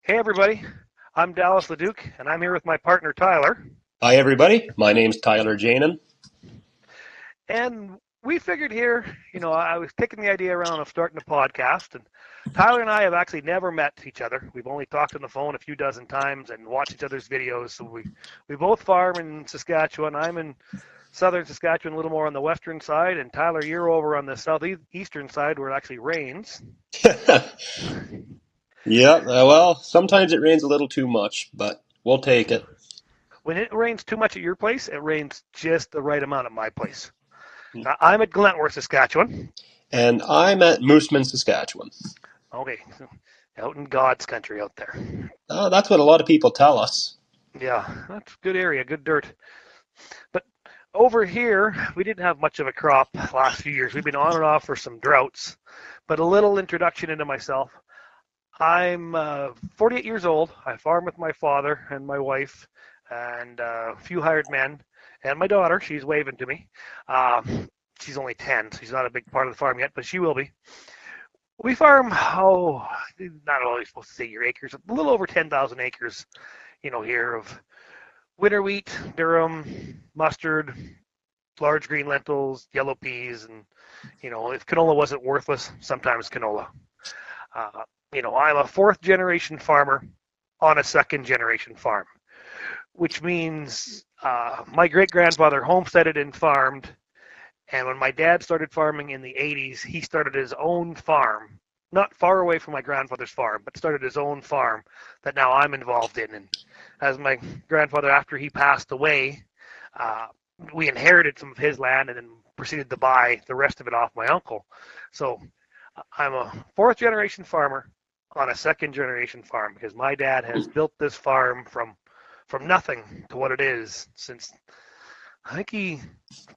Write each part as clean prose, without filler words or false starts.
Hey everybody, I'm Dallas LeDuc, and I'm here with my partner Tyler. Hi, everybody. My name's Tyler Janin. And we figured here, I was kicking the idea around of starting a podcast, and Tyler and I have actually never met each other. We've only talked on the phone a few dozen times and watched each other's videos. So we both farm in Saskatchewan. I'm in southern Saskatchewan, a little more on the western side, and Tyler, you're over on the southeastern side where it actually rains. Yeah, well, sometimes it rains a little too much, but we'll take it. When it rains too much at your place, it rains just the right amount at my place. I'm at Glentworth, Saskatchewan. And I'm at Mooseman, Saskatchewan. Okay, out in God's country out there. That's what a lot of people tell us. Yeah, that's a good area, good dirt. But over here, we didn't have much of a crop last few years. We've been on and off for some droughts. But a little introduction into myself. I'm 48 years old. I farm with my father and my wife and a few hired men and my daughter. She's waving to me. She's only 10. So she's not a big part of the farm yet, but she will be. We farm, not always supposed to say your acres, a little over 10,000 acres, here of winter wheat, durum, mustard, large green lentils, yellow peas, and, if canola wasn't worthless, sometimes canola. I'm a fourth generation farmer on a second generation farm, which means my great grandfather homesteaded and farmed. And when my dad started farming in the 80s, he started his own farm, not far away from my grandfather's farm, but started his own farm that now I'm involved in. And as my grandfather, after he passed away, uh, we inherited some of his land and then proceeded to buy the rest of it off my uncle. So I'm a fourth generation farmer on a second generation farm because my dad has built this farm from nothing to what it is since I think he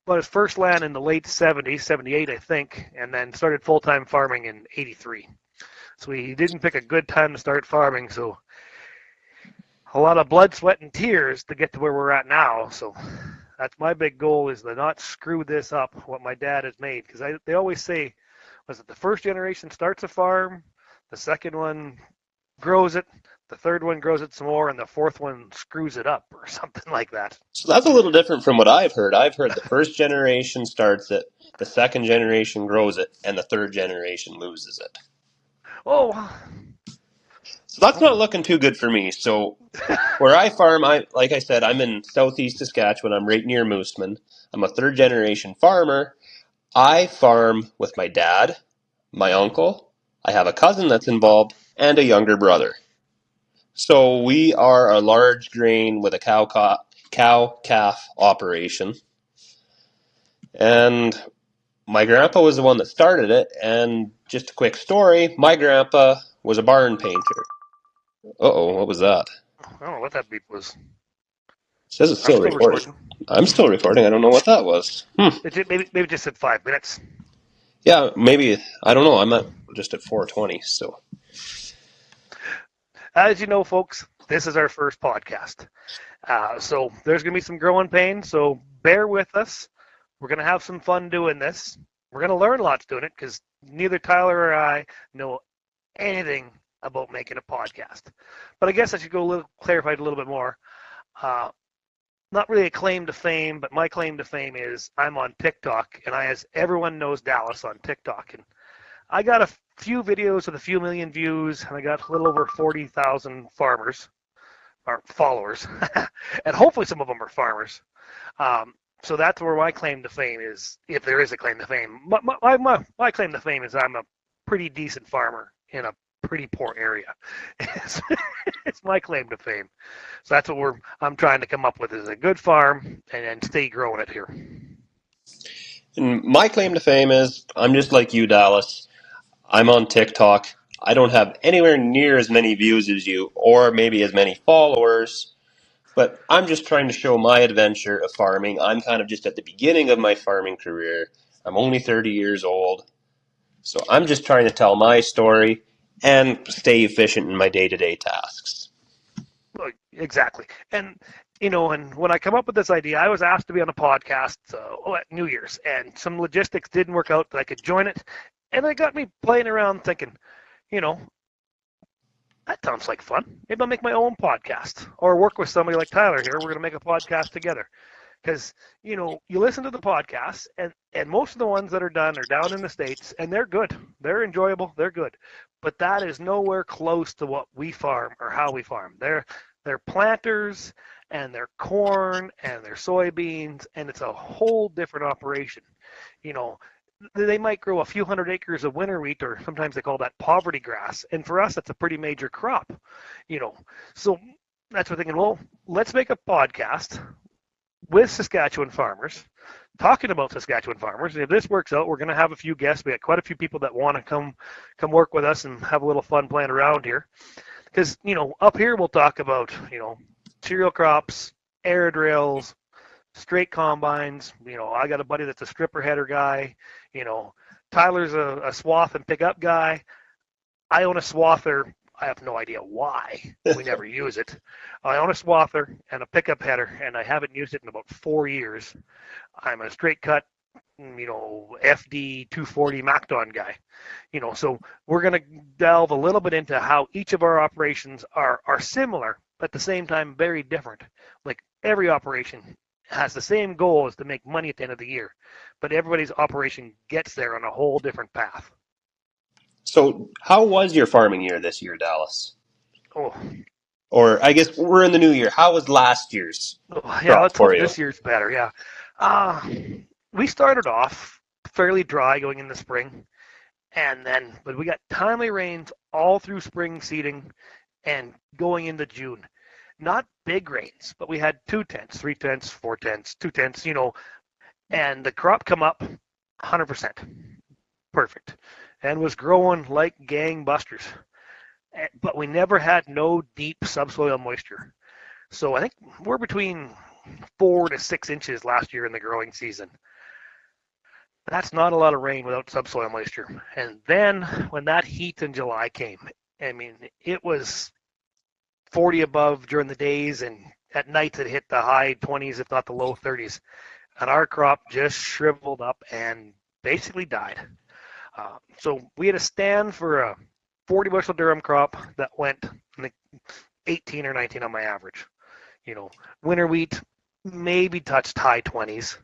bought his first land in the late 70s, 78, I think, and then started full time farming in 83. So he didn't pick a good time to start farming. So a lot of blood, sweat, and tears to get to where we're at now. So that's my big goal is to not screw this up, what my dad has made. Because they always say, was it the first generation starts a farm, the second one grows it, the third one grows it some more, and the fourth one screws it up or something like that. So that's a little different from what I've heard. I've heard the first generation starts it, the second generation grows it, and the third generation loses it. Oh, So that's not looking too good for me. So where I farm, like I said, I'm in southeast Saskatchewan. I'm right near Mooseman. I'm a third generation farmer. I farm with my dad, my uncle. I have a cousin that's involved, and a younger brother. So we are a large grain with a cow calf operation. And my grandpa was the one that started it. And just a quick story, my grandpa was a barn painter. Uh-oh, what was that? I don't know what that beep was. It says it's I'm still still recording. recording. I'm still recording. I don't know what that was. Maybe just said 5 minutes. Yeah, maybe. I don't know. I'm at just at 420. So As you know, folks, this is our first podcast. So there's going to be some growing pains. So bear with us. We're going to have some fun doing this. We're going to learn lots doing it because neither Tyler or I know anything about making a podcast. But I guess I should go clarify it a little bit more. Uh, Not really a claim to fame, but my claim to fame is I'm on TikTok, and as everyone knows Dallas on TikTok, and I got a few videos with a few million views, and I got a little over 40,000 farmers or followers, and hopefully some of them are farmers. So that's where my claim to fame is, if there is a claim to fame. My claim to fame is I'm a pretty decent farmer in a pretty poor area. It's my claim to fame. So that's what I'm trying to come up with is a good farm and stay growing it here. and my claim to fame is I'm just like you, Dallas. I'm on TikTok. I don't have anywhere near as many views as you, or maybe as many followers, but I'm just trying to show my adventure of farming. I'm kind of just at the beginning of my farming career. I'm only 30 years old, so I'm just trying to tell my story and stay efficient in my day to day tasks. Exactly. And when I come up with this idea, I was asked to be on a podcast at New Year's, and some logistics didn't work out that I could join it, and it got me playing around thinking, you know, That sounds like fun. Maybe I'll make my own podcast or work with somebody like Tyler here. We're going to make a podcast together. Because, you listen to the podcasts, and most of the ones that are done are down in the States, and they're good. They're enjoyable. They're good. But that is nowhere close to what we farm or how we farm. They're planters, and they're corn, and they're soybeans, and it's a whole different operation. You know, they might grow a few hundred acres of winter wheat, or sometimes they call that poverty grass. And for us, that's a pretty major crop, you know. So that's what we're thinking. Well, let's make a podcast with Saskatchewan farmers, talking about Saskatchewan farmers. And if this works out, we're going to have a few guests. We got quite a few people that want to come work with us and have a little fun playing around here. Because up here we'll talk about cereal crops, air drills, straight combines. I got a buddy that's a stripper header guy. You know, Tyler's a swath and pickup guy. I own a swather. I have no idea why. We never use it. I own a swather and a pickup header, and I haven't used it in about 4 years. I'm a straight cut, FD 240 MacDon guy. So we're going to delve a little bit into how each of our operations are similar, but at the same time very different. Like every operation has the same goal is to make money at the end of the year, but everybody's operation gets there on a whole different path. So, how was your farming year this year, Dallas? Oh, Or I guess we're in the new year. How was last year's yeah, crop let's for hope you? this year's better. Yeah. Uh, we started off fairly dry going in the spring, but we got timely rains all through spring seeding and going into June. Not big rains, but we had 2/10, 3/10, 4/10, 2/10, and the crop come up 100%. Perfect. And was growing like gangbusters. But we never had no deep subsoil moisture. So I think we're between 4 to 6 inches last year in the growing season. That's not a lot of rain without subsoil moisture. And then when that heat in July came, I mean, it was 40 above during the days, and at night it hit the high 20s, if not the low 30s. And our crop just shriveled up and basically died. So we had to stand for a 40 bushel durum crop that went 18 or 19 on my average. Winter wheat maybe touched high 20s.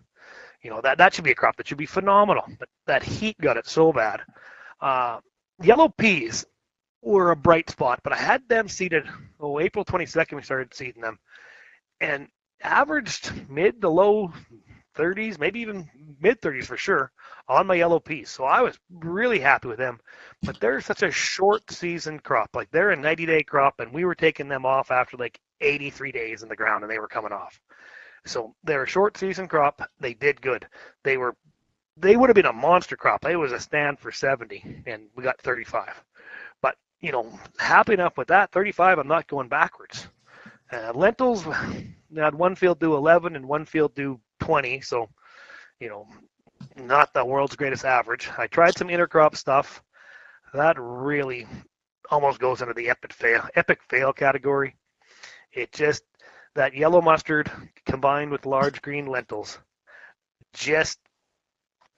That should be a crop that should be phenomenal, but that heat got it so bad. Yellow peas were a bright spot, but I had them seeded. April 22nd we started seeding them, and averaged mid to low 30s, maybe even mid 30s for sure on my yellow peas. So I was really happy with them. But they're such a short season crop. Like they're a 90-day crop, and we were taking them off after like 83 days in the ground, and they were coming off. So they're a short season crop. They did good. They would have been a monster crop. It was a stand for 70, and we got 35. But happy enough with that. 35. I'm not going backwards. Lentils, I had one field do 11 and one field do 20, so not the world's greatest average. I tried some intercrop stuff. That really almost goes into the epic fail category. It just that yellow mustard combined with large green lentils just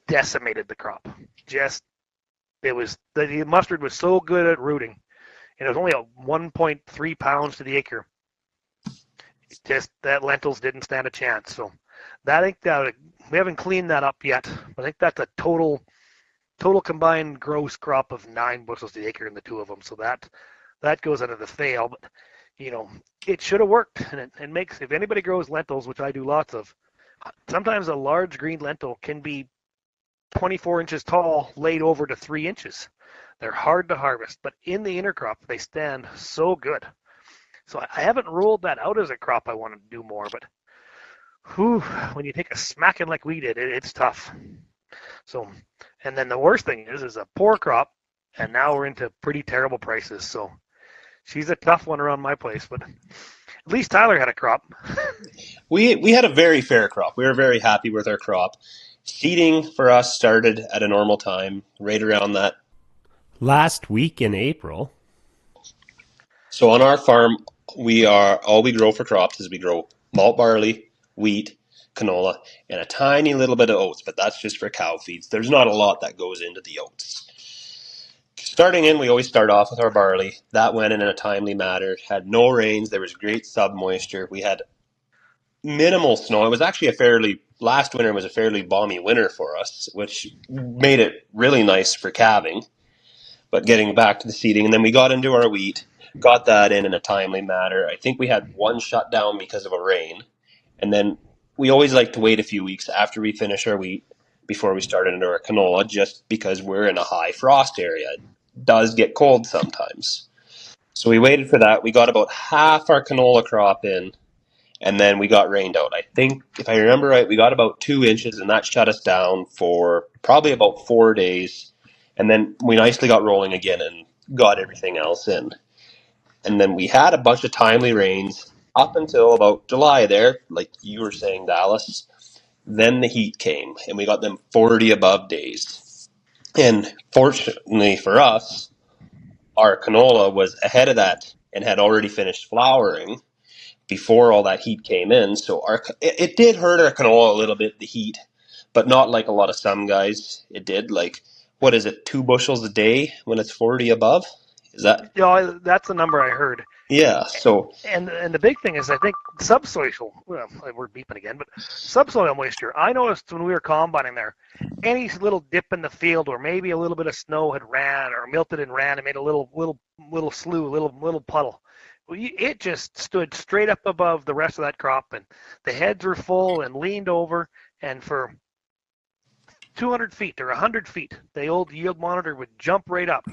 decimated the crop. The mustard was so good at rooting, and it was only 1.3 pounds to the acre. Just that lentils didn't stand a chance. So I think that we haven't cleaned that up yet. I think that's a total combined gross crop of 9 bushels to the acre in the two of them. So that goes under the fail. But it should have worked. And it makes, if anybody grows lentils, which I do lots of, sometimes a large green lentil can be 24 inches tall, laid over to 3 inches. They're hard to harvest, but in the intercrop they stand so good. So I haven't ruled that out as a crop I want to do more, but when you take a smacking like we did, it's tough. So, and then the worst thing is a poor crop, and now we're into pretty terrible prices. So she's a tough one around my place, but at least Tyler had a crop. We had a very fair crop. We were very happy with our crop. Seeding for us started at a normal time, right around that. Last week in April. So on our farm, all we grow for crops is we grow malt barley, wheat, canola, and a tiny little bit of oats, but that's just for cow feeds. There's not a lot that goes into the oats. Starting in, we always start off with our barley. That went in a timely manner. Had no rains. There was great sub moisture. We had minimal snow. It was actually last winter was a fairly balmy winter for us, which made it really nice for calving. But getting back to the seeding, and then we got into our wheat, got that in a timely manner. I think we had one shutdown because of a rain, and then we always like to wait a few weeks after we finish our wheat before we start into our canola, just because we're in a high frost area. It does get cold sometimes. So we waited for that. We got about half our canola crop in, and then we got rained out. I think, if I remember right, we got about 2 inches, and that shut us down for probably about 4 days. And then we nicely got rolling again and got everything else in. And then we had a bunch of timely rains up until about July there, like you were saying, Dallas. Then the heat came, and we got them 40 above days. And fortunately for us, our canola was ahead of that and had already finished flowering before all that heat came in. So it did hurt our canola a little bit, the heat, but not like a lot of some guys. It did, like, what is it, 2 bushels a day when it's 40 above? Is that? That's the number I heard. Yeah. So And the big thing is, I think subsoil. Well, we're beeping again, but subsoil moisture. I noticed when we were combining there, any little dip in the field, or maybe a little bit of snow had ran or melted and ran and made a little slough, little puddle. It just stood straight up above the rest of that crop, and the heads were full and leaned over. And for 200 feet or 100 feet, the old yield monitor would jump right up.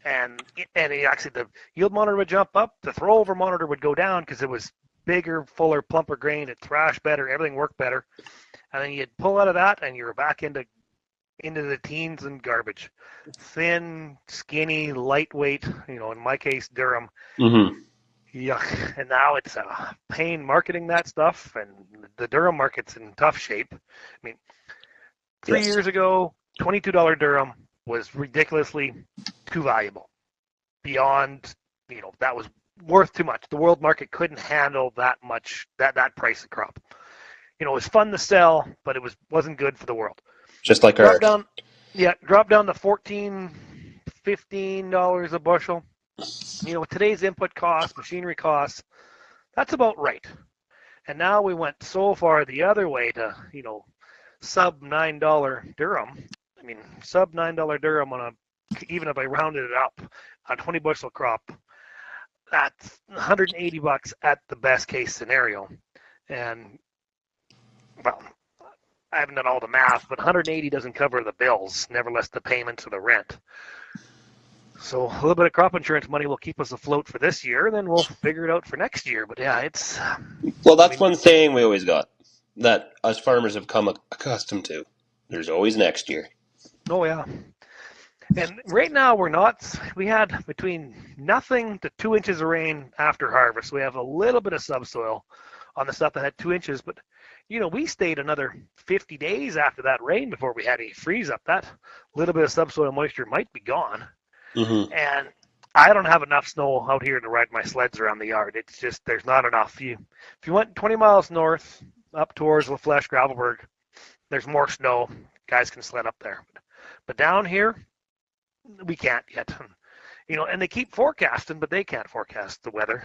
And actually, the yield monitor would jump up, the throwover monitor would go down because it was bigger, fuller, plumper grain. It thrashed better, everything worked better. And then you'd pull out of that, and you're back into the teens and garbage. Thin, skinny, lightweight. In my case, Durham. mhm. Yuck. And now it's a pain marketing that stuff, and the Durham market's in tough shape. I mean, 3 Yes. years ago, $22 Durham was ridiculously too valuable. Beyond, that was worth too much. The world market couldn't handle that much, that price of crop. It was fun to sell, but it wasn't good for the world. Just like Drop ours. down to $14, $15 a bushel. With today's input costs, machinery costs, that's about right. And now we went so far the other way to, sub $9 Durham. I mean, sub $9 Durham even if I rounded it up, a 20 bushel crop, that's $180 at the best case scenario. And, well, I haven't done all the math, but 180 doesn't cover the bills, nevertheless the payments or the rent. So a little bit of crop insurance money will keep us afloat for this year, and then we'll figure it out for next year. But yeah, it's... Well, that's one saying we always got that us farmers have come accustomed to. There's always next year. Oh, yeah. And right now we had between nothing to 2 inches of rain after harvest. We have a little bit of subsoil on the stuff that had 2 inches, but we stayed another 50 days after that rain before we had any freeze up. That little bit of subsoil moisture might be gone. Mm-hmm. And I don't have enough snow out here to ride my sleds around the yard. It's just, there's not enough. If you went 20 miles north up towards LaFleche, Gravelberg, there's more snow. Guys can sled up there. But down here, we can't yet. And they keep forecasting, but they can't forecast the weather.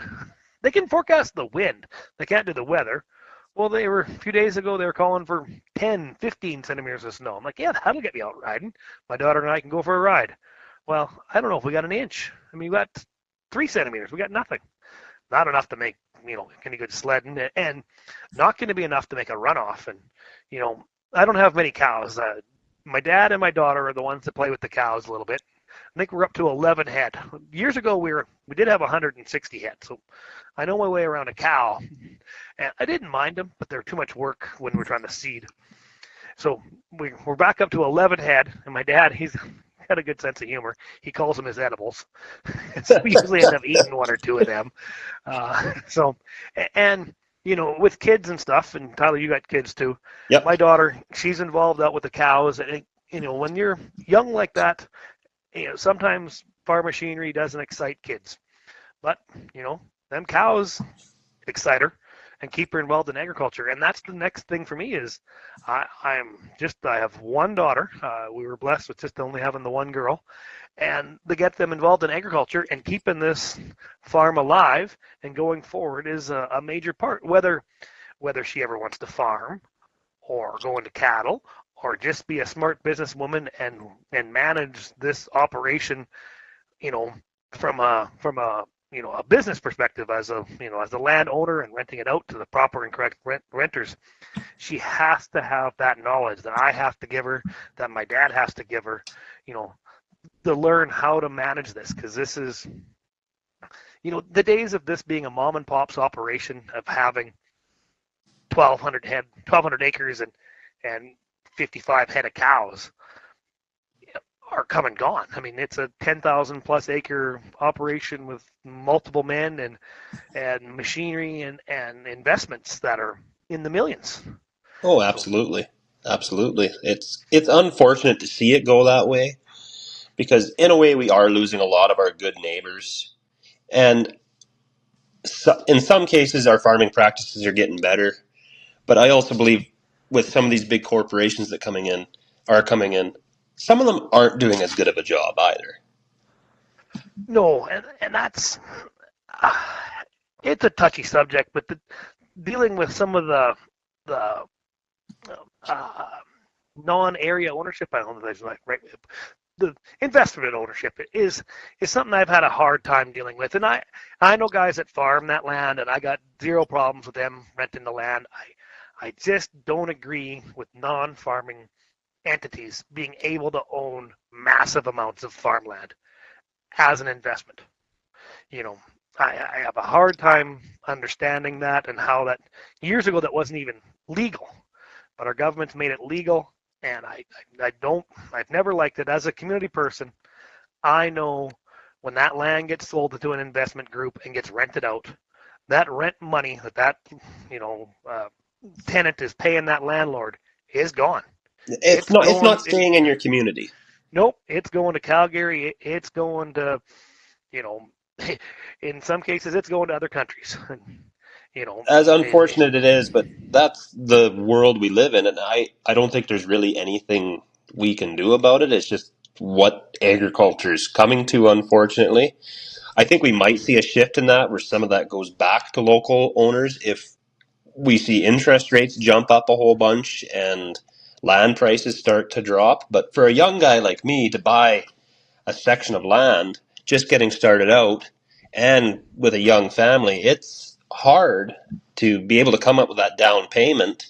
They can forecast the wind. They can't do the weather. Well, a few days ago, they were calling for 10, 15 centimeters of snow. I'm like, yeah, that'll get me out riding. My daughter and I can go for a ride. Well, I don't know if we got an inch. I mean, we got 3 centimeters. We got nothing. Not enough to make, any good sledding, and not going to be enough to make a runoff. And, I don't have many cows. My dad and my daughter are the ones that play with the cows a little bit. I think we're up to 11 head. Years ago, we did have 160 head, so I know my way around a cow. And I didn't mind them, but they're too much work when we're trying to seed. So we're back up to 11 head, and my dad, he's got a good sense of humor. He calls them his edibles. So we usually end up eating one or two of them. With kids and stuff, and Tyler, you got kids too. Yep. My daughter, she's involved out with the cows. And, when you're young like that, sometimes farm machinery doesn't excite kids. But, them cows excite her. and keep her involved in agriculture. And that's the next thing for me is I have one daughter. We were blessed with just only having the one girl, and to get them involved in agriculture and keeping this farm alive and going forward is a major part. Whether she ever wants to farm or go into cattle or just be a smart businesswoman and manage this operation, from a a business perspective as a landowner and renting it out to the proper and correct renters, she has to have that knowledge that I have to give her, that my dad has to give her, to learn how to manage this, because this is, the days of this being a mom and pop's operation of having 1,200 acres and 55 head of cows are come and gone. I mean, it's a 10,000 plus acre operation with multiple men and machinery and investments that are in the millions. Oh, absolutely. Absolutely. It's unfortunate to see it go that way, because in a way we are losing a lot of our good neighbors. And in some cases our farming practices are getting better, but I also believe with some of these big corporations that are coming in, some of them aren't doing as good of a job either. No, and that's it's a touchy subject, but dealing with some of the uh, non-area ownership, I don't know if that's right, the investment ownership is something I've had a hard time dealing with. And I know guys that farm that land, and I got zero problems with them renting the land. I just don't agree with non-farming entities being able to own massive amounts of farmland as an investment. I have a hard time understanding that, and how that years ago that wasn't even legal, but our government's made it legal, and I've never liked it. As a community person, I know when that land gets sold to an investment group and gets rented out, that rent money that tenant is paying that landlord is gone. It's not staying in your community. Nope, it's going to Calgary. It's going to, in some cases, it's going to other countries. As unfortunate it is, but that's the world we live in, and I don't think there's really anything we can do about it. It's just what agriculture is coming to, unfortunately. I think we might see a shift in that, where some of that goes back to local owners if we see interest rates jump up a whole bunch and land prices start to drop. But for a young guy like me to buy a section of land, just getting started out, and with a young family, it's hard to be able to come up with that down payment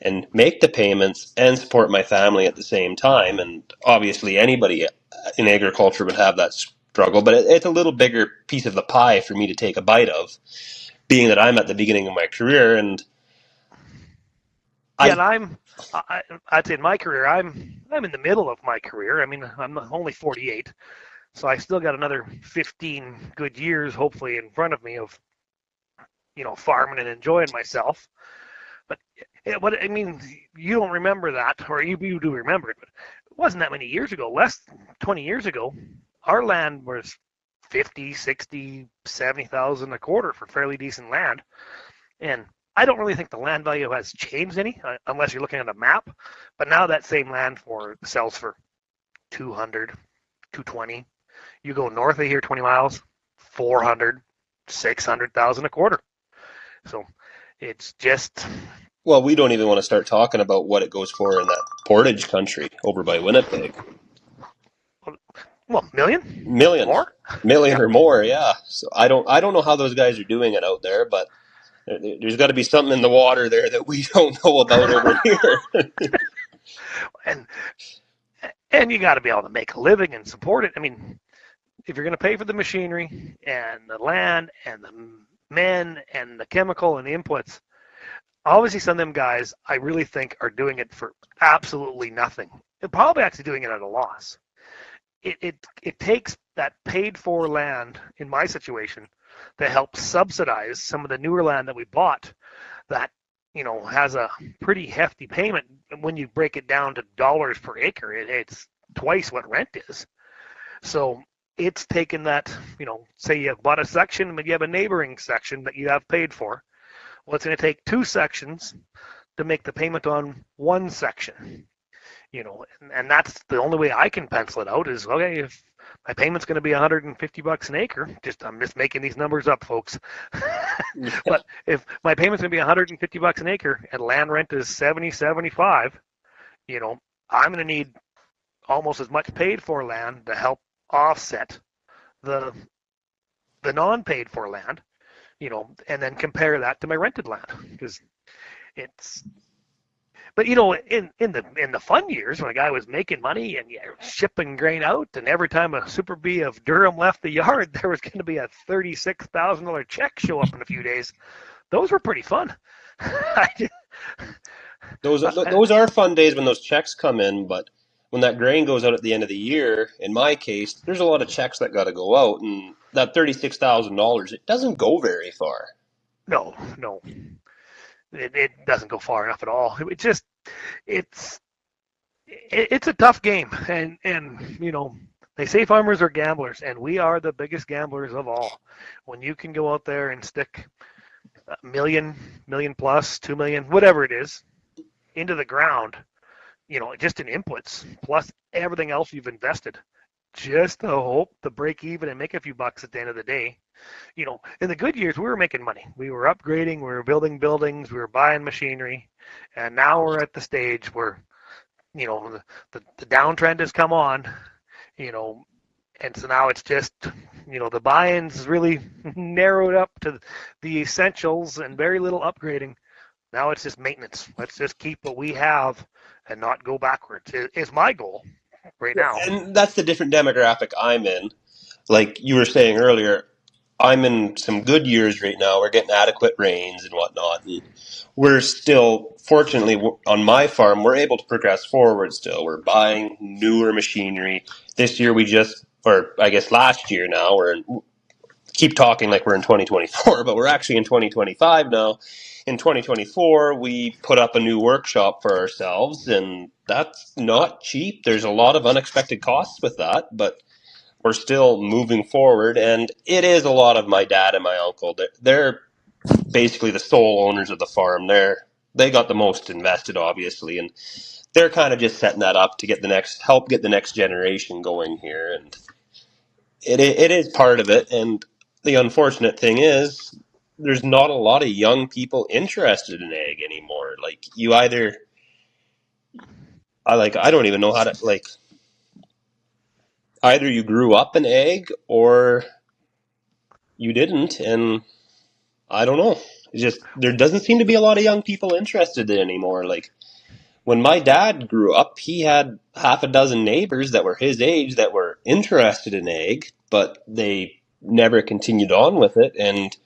and make the payments and support my family at the same time. And obviously anybody in agriculture would have that struggle, but it's a little bigger piece of the pie for me to take a bite of, being that I'm at the beginning of my career. And yeah, and I'd say in my career, I'm in the middle of my career. I mean, I'm only 48, so I still got another 15 good years, hopefully, in front of me of, farming and enjoying myself. But I mean, you don't remember that, or you do remember it, but it wasn't that many years ago, less than 20 years ago, our land was 50, 60, 70,000 a quarter for fairly decent land. And I don't really think the land value has changed any, unless you're looking at a map. But now that same land sells for 200, 220. You go north of here 20 miles, 400, 600,000 a quarter. So it's just... Well, we don't even want to start talking about what it goes for in that Portage country over by Winnipeg. Well, million More? Million or more, yeah. So I don't know how those guys are doing it out there, but there's got to be something in the water there that we don't know about over here. and you got to be able to make a living and support it. I mean, if you're going to pay for the machinery and the land and the men and the chemical and the inputs, obviously some of them guys I really think are doing it for absolutely nothing. They're probably actually doing it at a loss. It takes that paid for land in my situation to help subsidize some of the newer land that we bought that has a pretty hefty payment. When you break it down to dollars per acre, it's twice what rent is. So it's taken that, say you have bought a section, but you have a neighboring section that you have paid for. Well, it's going to take 2 sections to make the payment on 1 section. And that's the only way I can pencil it out is, okay, if my payment's going to be $150 an acre, I'm just making these numbers up, folks. But if my payment's going to be $150 an acre and land rent is 70, 75, I'm going to need almost as much paid for land to help offset the non-paid for land, and then compare that to my rented land, because it's. But in the fun years when a guy was making money and shipping grain out, and every time a Super B of Durham left the yard, there was going to be a $36,000 check show up in a few days. Those were pretty fun. Those are fun days when those checks come in, but when that grain goes out at the end of the year, in my case, there's a lot of checks that got to go out, and that $36,000, it doesn't go very far. No. It doesn't go far enough at all. It's a tough game, and they say farmers are gamblers, and we are the biggest gamblers of all. When you can go out there and stick a million plus, 2 million, whatever it is, into the ground, just in inputs plus everything else you've invested, just to hope to break even and make a few bucks at the end of the day. In the good years, we were making money. We were upgrading, we were building buildings, we were buying machinery, and now we're at the stage where, the downtrend has come on, and so now it's just, the buy-ins really narrowed up to the essentials and very little upgrading. Now it's just maintenance. Let's just keep what we have and not go backwards. Is my goal right now. And that's the different demographic I'm in. Like you were saying earlier, I'm in some good years right now. We're getting adequate rains and whatnot. And we're still, fortunately, on my farm, we're able to progress forward still. We're buying newer machinery. This year I guess last year now, keep talking like we're in 2024, but we're actually in 2025 now. In 2024, we put up a new workshop for ourselves, and that's not cheap. There's a lot of unexpected costs with that, but we're still moving forward, and it is a lot of my dad and my uncle. They're basically the sole owners of the farm. They got the most invested, obviously, and they're kind of just setting that up to help get the next generation going here, and it is part of it. And the unfortunate thing is, there's not a lot of young people interested in ag anymore. Like I don't even know how to either you grew up in ag or you didn't, and I don't know. It's just there doesn't seem to be a lot of young people interested in it anymore. Like when my dad grew up, he had half a dozen neighbors that were his age that were interested in ag, but they never continued on with it. And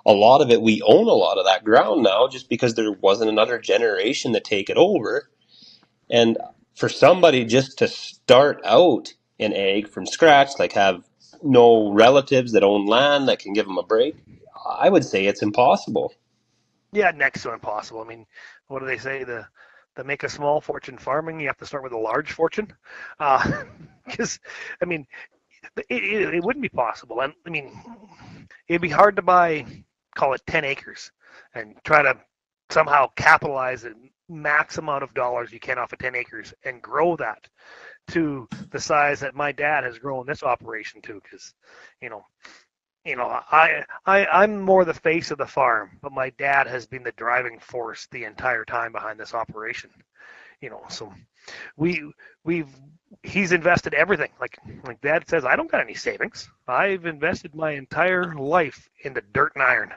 a lot of it, we own a lot of that ground now just because there wasn't another generation to take it over. And for somebody just to start out in ag from scratch, like have no relatives that own land that can give them a break, I would say it's impossible. Yeah, next to impossible. I mean, what do they say? To make a small fortune farming, you have to start with a large fortune. Because, I mean, it wouldn't be possible. And I mean, it'd be hard to buy, call it 10 acres, and try to somehow capitalize the max amount of dollars you can off of 10 acres and grow that to the size that my dad has grown this operation to. Because, I'm more the face of the farm, but my dad has been the driving force the entire time behind this operation. So he's invested everything. Like Dad says, I don't got any savings. I've invested my entire life into dirt and iron,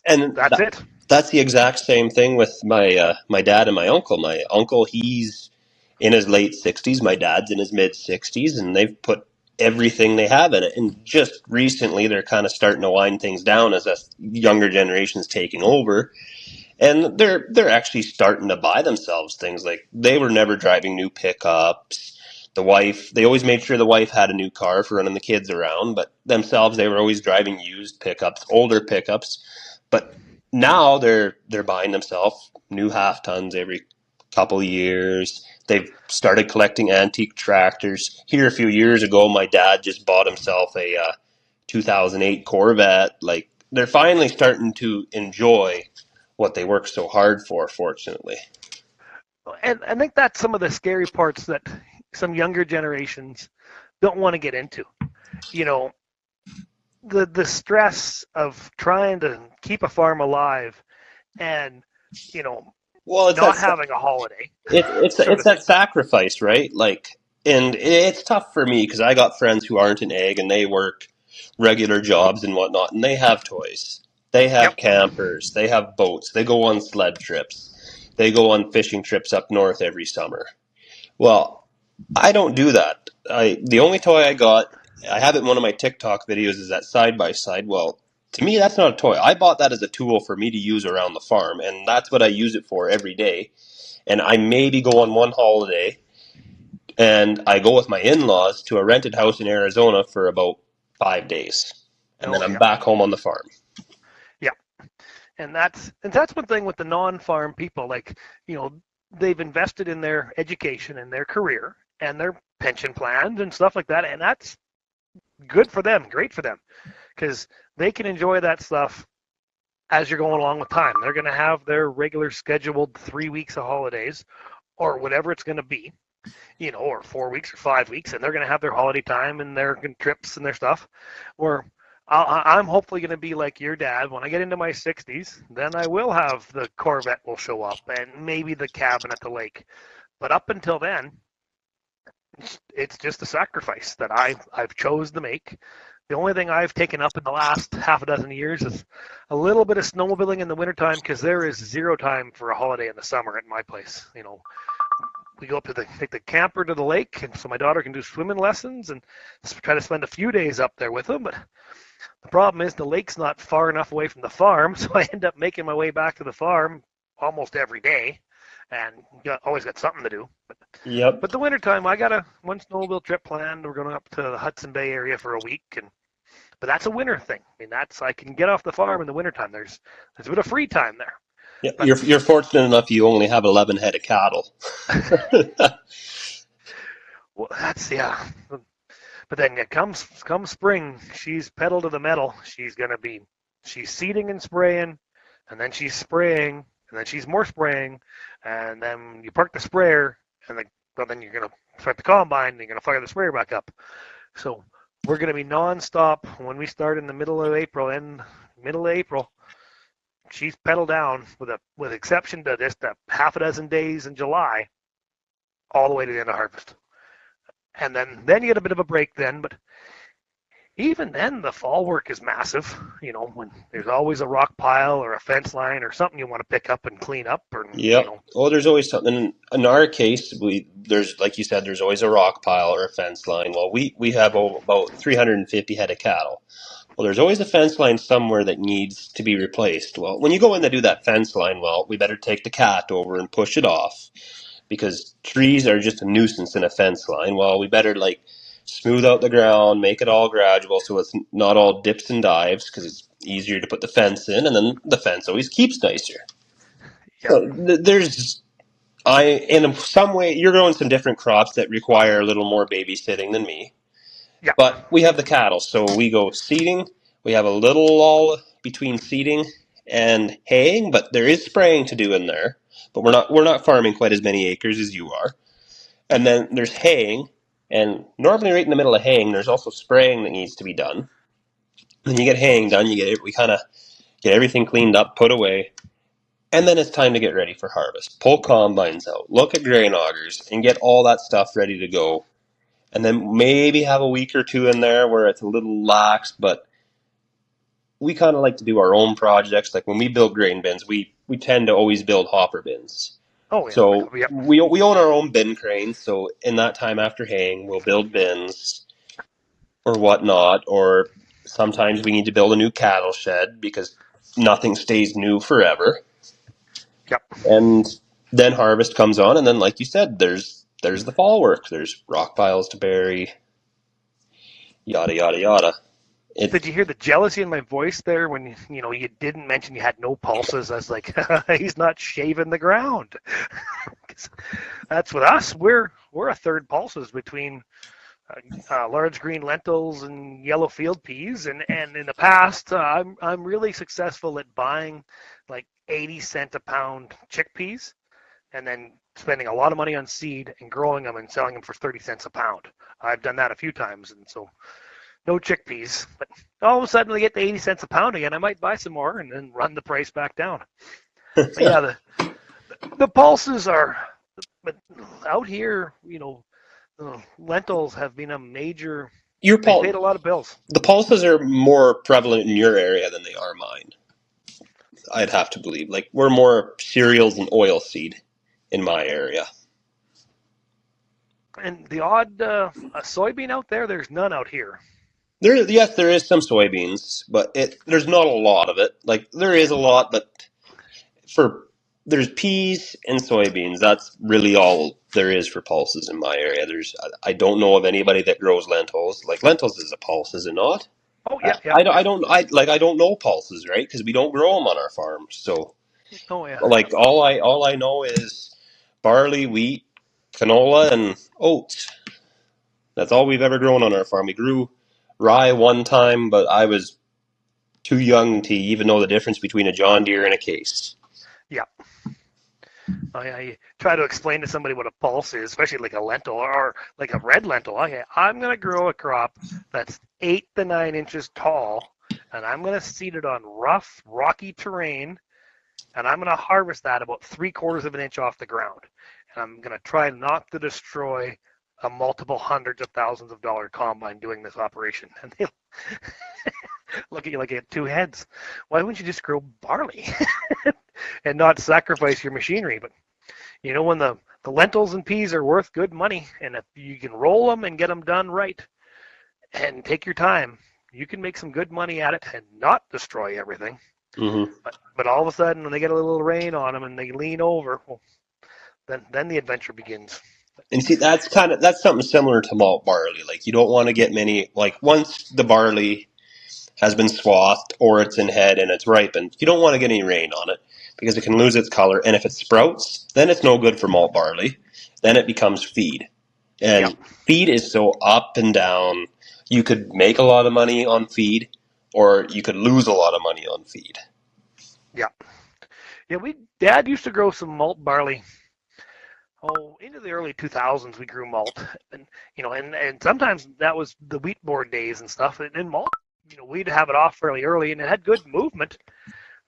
and that's it. That's the exact same thing with my dad and my uncle. My uncle, he's in his late 60s. My dad's in his mid 60s, and they've put everything they have in it. And just recently, they're kind of starting to wind things down as a younger generation's taking over. And they're actually starting to buy themselves things. Like they were never driving new pickups. They always made sure the wife had a new car for running the kids around, but themselves, they were always driving used pickups, older pickups. But now they're buying themselves new half tons every couple of years. They've started collecting antique tractors. Here a few years ago, my dad just bought himself a 2008 Corvette. Like they're finally starting to enjoy what they work so hard for, fortunately. And I think that's some of the scary parts that some younger generations don't want to get into. You know, the stress of trying to keep a farm alive and, you know, Well, not having a holiday sort it's of thing. that sacrifice, right? Like, and it's tough for me because I got friends who aren't in ag and they work regular jobs and whatnot, and they have toys, they Yep. have campers, they have boats, they go on sled trips, they go on fishing trips up north every summer. Well, I don't do that. The only toy I got, I have it in one of my TikTok videos, is that side by side. Well, to me, that's not a toy. I bought that as a tool for me to use around the farm, and that's what I use it for every day. And I maybe go on one holiday, and I go with my in-laws to a rented house in Arizona for about 5 days, and then Oh I'm yeah. back home on the farm. Yeah. And that's one thing with the non-farm people. Like, you know, they've invested in their education and their career and their pension plans and stuff like that, and that's good for them, great for them, because they can enjoy that stuff as you're going along with time. They're going to have their regular scheduled 3 weeks of holidays or whatever it's going to be, you know, or 4 weeks or 5 weeks, and they're going to have their holiday time and their trips and their stuff. Where I'm hopefully going to be like your dad. When I get into my 60s, then I will have the Corvette will show up and maybe the cabin at the lake. But up until then, it's just a sacrifice that I've chose to make. The only thing I've taken up in the last half a dozen years is a little bit of snowmobiling in the wintertime because there is zero time for a holiday in the summer at my place. You know, we go up to take the camper to the lake, and so my daughter can do swimming lessons and try to spend a few days up there with them. But the problem is the lake's not far enough away from the farm, so I end up making my way back to the farm almost every day, and always got something to do. Yep. But the wintertime, I got one snowmobile trip planned. We're going up to the Hudson Bay area for a week, but that's a winter thing. I mean, I can get off the farm in the wintertime. There's a bit of free time there. Yeah, But you're fortunate enough you only have 11 head of cattle. well, that's yeah. But then it comes spring, she's pedal to the metal. She's seeding and spraying, and then she's spraying, and then she's more spraying, and then you park the sprayer, and then you're gonna start the combine, and you're gonna fire the sprayer back up. So we're gonna be nonstop when we start in the middle of April. She's pedal down with exception to just a half a dozen days in July, all the way to the end of harvest. And then you get a bit of a break then, but even then the fall work is massive. You know, when there's always a rock pile or a fence line or something you want to pick up and clean up, or Yep. Oh, there's always something. In our case, there's, like you said, there's always a rock pile or a fence line. Well, we have about 350 head of cattle. Well, there's always a fence line somewhere that needs to be replaced. Well, when you go in to do that fence line, well, we better take the cat over and push it off because trees are just a nuisance in a fence line. Well, we better like smooth out the ground, make it all gradual so it's not all dips and dives because it's easier to put the fence in, and then the fence always keeps nicer. yeah, So in some way, you're growing some different crops that require a little more babysitting than me. yeah. But we have the cattle, so we go seeding. We have a little lull between seeding and haying, but there is spraying to do in there. But we're not farming quite as many acres as you are. And then there's haying, and normally right in the middle of haying, there's also spraying that needs to be done. When you get haying done, we kind of get everything cleaned up, put away, and then it's time to get ready for harvest. Pull combines out, look at grain augers, and get all that stuff ready to go. And then maybe have a week or two in there where it's a little lax, but we kind of like to do our own projects. Like when we build grain bins, we tend to always build hopper bins. Oh yeah, So yeah, we own our own bin cranes. So in that time after haying, we'll build bins or whatnot. Or sometimes we need to build a new cattle shed because nothing stays new forever. yeah. And then harvest comes on, and then like you said, there's the fall work. There's rock piles to bury, yada yada yada. Did you hear the jealousy in my voice there when you didn't mention you had no pulses? I was like, he's not shaving the ground. 'Cause that's with us. We're a third pulses between large green lentils and yellow field peas, and in the past, I'm really successful at buying like 80 cent a pound chickpeas, and then spending a lot of money on seed and growing them and selling them for 30 cents a pound. I've done that a few times, and so no chickpeas. But all of a sudden they get to 80 cents a pound again. I might buy some more and then run the price back down. But yeah, the pulses are, but out here, lentils have been a major. Your They paid a lot of bills. the pulses are more prevalent in your area than they are mine. I'd have to believe. Like, we're more cereals and oilseed in my area. And the odd a soybean out there, there's none out here. Yes, there is some soybeans, but there's not a lot of it. Like, there is a lot, but for there's peas and soybeans. That's really all there is for pulses in my area. I don't know of anybody that grows lentils. Like, lentils is a pulse, is it not? Oh yeah, yeah. I don't know pulses, right? Because we don't grow them on our farm. So, Oh yeah. like, all I know is barley, wheat, canola, and oats. That's all we've ever grown on our farm. We grew rye one time, but I was too young to even know the difference between a John Deere and a Case. Yeah. I try to explain to somebody what a pulse is, especially like a lentil or like a red lentil. Okay, I'm going to grow a crop that's 8 to 9 inches tall, and I'm going to seed it on rough, rocky terrain, and I'm going to harvest that about 3/4 of an inch off the ground. And I'm going to try not to destroy a multiple hundreds of thousands of dollar combine doing this operation. And they look at you like you have two heads. Why wouldn't you just grow barley and not sacrifice your machinery? But when the lentils and peas are worth good money, and if you can roll them and get them done right and take your time, you can make some good money at it and not destroy everything. Mm-hmm. But all of a sudden, when they get a little rain on them and they lean over, well, then the adventure begins. And see, that's something similar to malt barley. Like, you don't want to get many. Like, once the barley has been swathed or it's in head and it's ripened, you don't want to get any rain on it because it can lose its color. And if it sprouts, then it's no good for malt barley. Then it becomes feed. And Yep. Feed is so up and down. You could make a lot of money on feed, or you could lose a lot of money on feed. Yeah. Yeah, Dad used to grow some malt barley. Oh, into the early 2000s, we grew malt, and sometimes that was the wheat board days and stuff. And malt, we'd have it off fairly early, and it had good movement.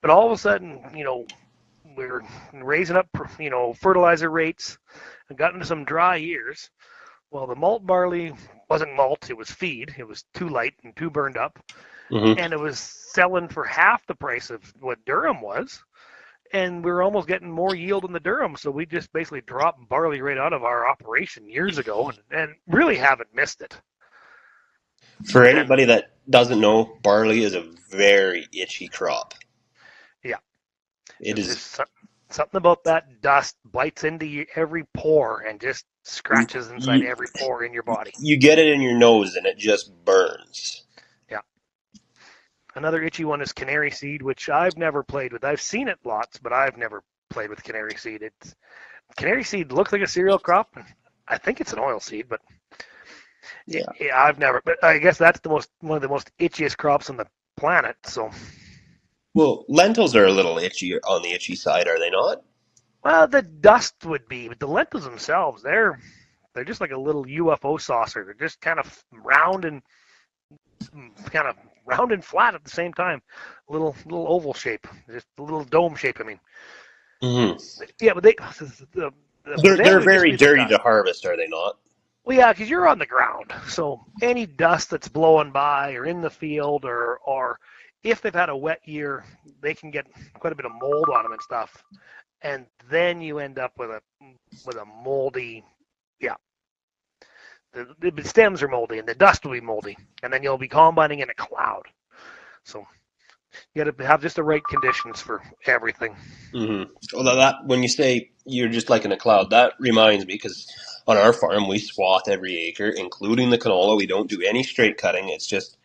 But all of a sudden, we were raising up, fertilizer rates, and got into some dry years. Well, the malt barley wasn't malt; it was feed. It was too light and too burned up, Mm-hmm. and it was selling for half the price of what durum was. And we were almost getting more yield in the durum, so we just basically dropped barley right out of our operation years ago, and really haven't missed it. For anybody that doesn't know, barley is a very itchy crop. Yeah, It is. just something about that dust bites into every pore and just scratches inside every pore in your body. You get it in your nose and it just burns. Yeah. Another itchy one is canary seed, which I've never played with. I've seen it lots, but I've never played with canary seed. Canary seed looks like a cereal crop. I think it's an oil seed, but yeah, I've never. But I guess that's one of the most itchiest crops on the planet. So, Well, lentils are a little itchy on the itchy side, are they not? well, the dust would be, but the lentils themselves, they're just like a little UFO saucer. They're just kind of round and flat at the same time. Little oval shape, just a little dome shape. I mean, Mm-hmm. yeah, but They're very dirty to harvest, are they not? Well, yeah, because you're on the ground, so any dust that's blowing by or in the field, or if they've had a wet year, they can get quite a bit of mold on them and stuff, and then you end up with a moldy, yeah. The stems are moldy and the dust will be moldy, and then you'll be combining in a cloud. So you got to have just the right conditions for everything. Mm-hmm. Although that, when you say you're just like in a cloud, that reminds me, because on our farm we swath every acre, including the canola. We don't do any straight cutting. It's just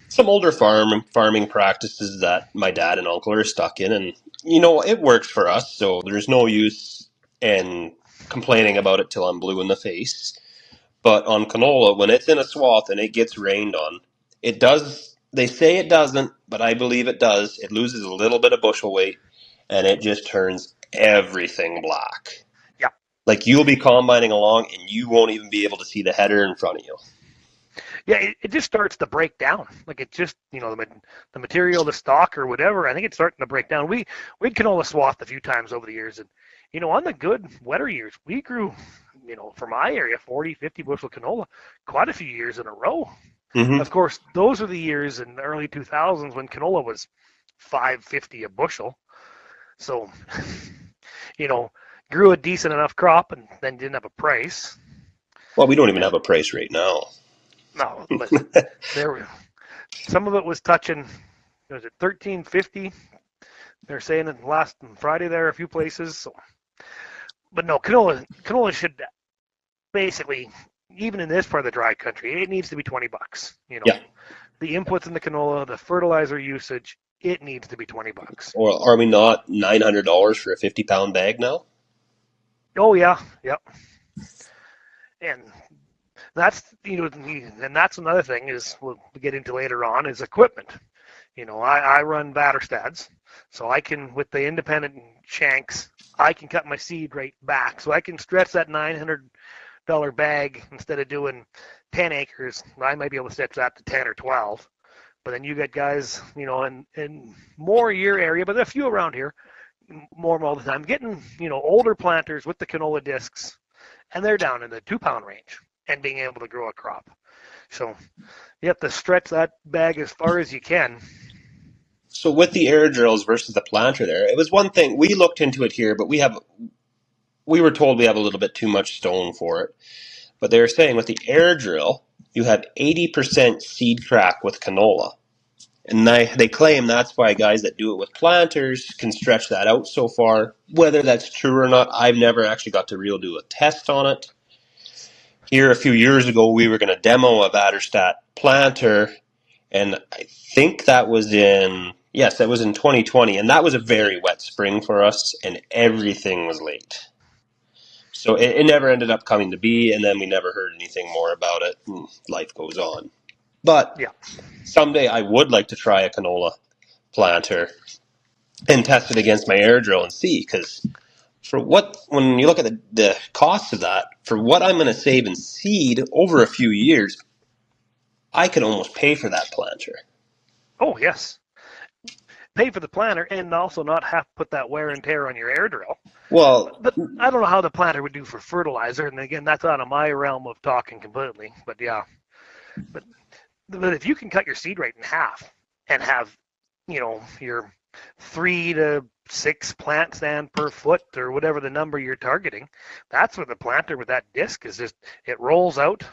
some older farming practices that my dad and uncle are stuck in, and it works for us. So there's no use in complaining about it till I'm blue in the face. But on canola, when it's in a swath and it gets rained on, it does. They say it doesn't, but I believe it does. It loses a little bit of bushel weight, and it just turns everything black. Yeah. Like you'll be combining along and you won't even be able to see the header in front of you. Yeah, it just starts to break down. Like it just, the material, the stock or whatever, I think it's starting to break down. We'd canola swathed a few times over the years, and on the good wetter years, we grew, for my area, 40, 50 bushel canola quite a few years in a row. Mm-hmm. Of course, those are the years in the early 2000s when canola was 5.50 a bushel. So, you know, grew a decent enough crop and then didn't have a price. Well, we don't even have And a price right now. no, but there, some of it was touching. Was it 13.50? They're saying it last Friday there a few places. So, but no, canola should basically, even in this part of the dry country, it needs to be $20. Yeah. The inputs in the canola, the fertilizer usage, it needs to be $20. Or are we not $900 for a 50-pound bag now? Oh yeah, yep. And that's and that's another thing is we'll get into later on is equipment. I run Vatterstads, so I can with the independent shanks, I can cut my seed right back, so I can stretch that $900 bag instead of doing 10 acres. I might be able to stretch that to 10 or 12. But then you get guys, in more your area, but a few around here, more all the time, getting older planters with the canola discs, and they're down in the 2-pound range and being able to grow a crop. So you have to stretch that bag as far as you can. So with the air drills versus the planter there, it was one thing, we looked into it here, but we were told we have a little bit too much stone for it. But they were saying with the air drill, you have 80% seed crack with canola. And they claim that's why guys that do it with planters can stretch that out so far. Whether that's true or not, I've never actually got to do a test on it. Here a few years ago, we were going to demo a Vatterstadt planter, and I think that was in 2020, and that was a very wet spring for us, and everything was late. So it never ended up coming to be, and then we never heard anything more about it, and life goes on. But Yeah. someday I would like to try a canola planter and test it against my air drill and see, because when you look at the cost of that, for what I'm going to save in seed over a few years, I could almost pay for that planter. Oh yes. Pay for the planter and also not have to put that wear and tear on your air drill. Well, But I don't know how the planter would do for fertilizer, and again, that's out of my realm of talking completely. But yeah, but if you can cut your seed rate in half and have, your 3 to 6 plant stand per foot or whatever the number you're targeting, that's where the planter with that disc is just it rolls out.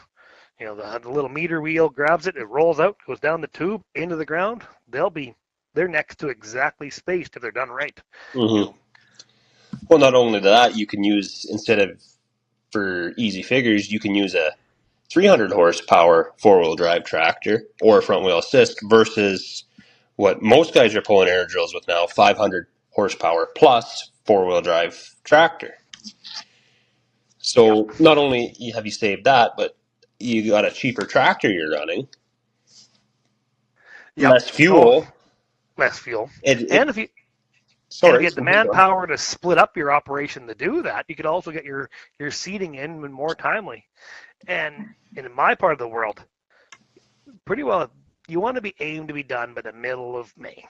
The little meter wheel grabs it, it rolls out, goes down the tube into the ground. They're next to exactly spaced if they're done right. mm-hmm. Well, not only that, you can use, instead of, for easy figures, you can use a 300 horsepower four-wheel drive tractor or front wheel assist versus what most guys are pulling air drills with now, 500 horsepower plus four-wheel drive tractor. So not only have you saved that, but you got a cheaper tractor you're running, less fuel. Less fuel. And if you had the manpower to split up your operation to do that, you could also get your seeding in more timely. And in my part of the world, pretty well, you want to be aimed to be done by the middle of May.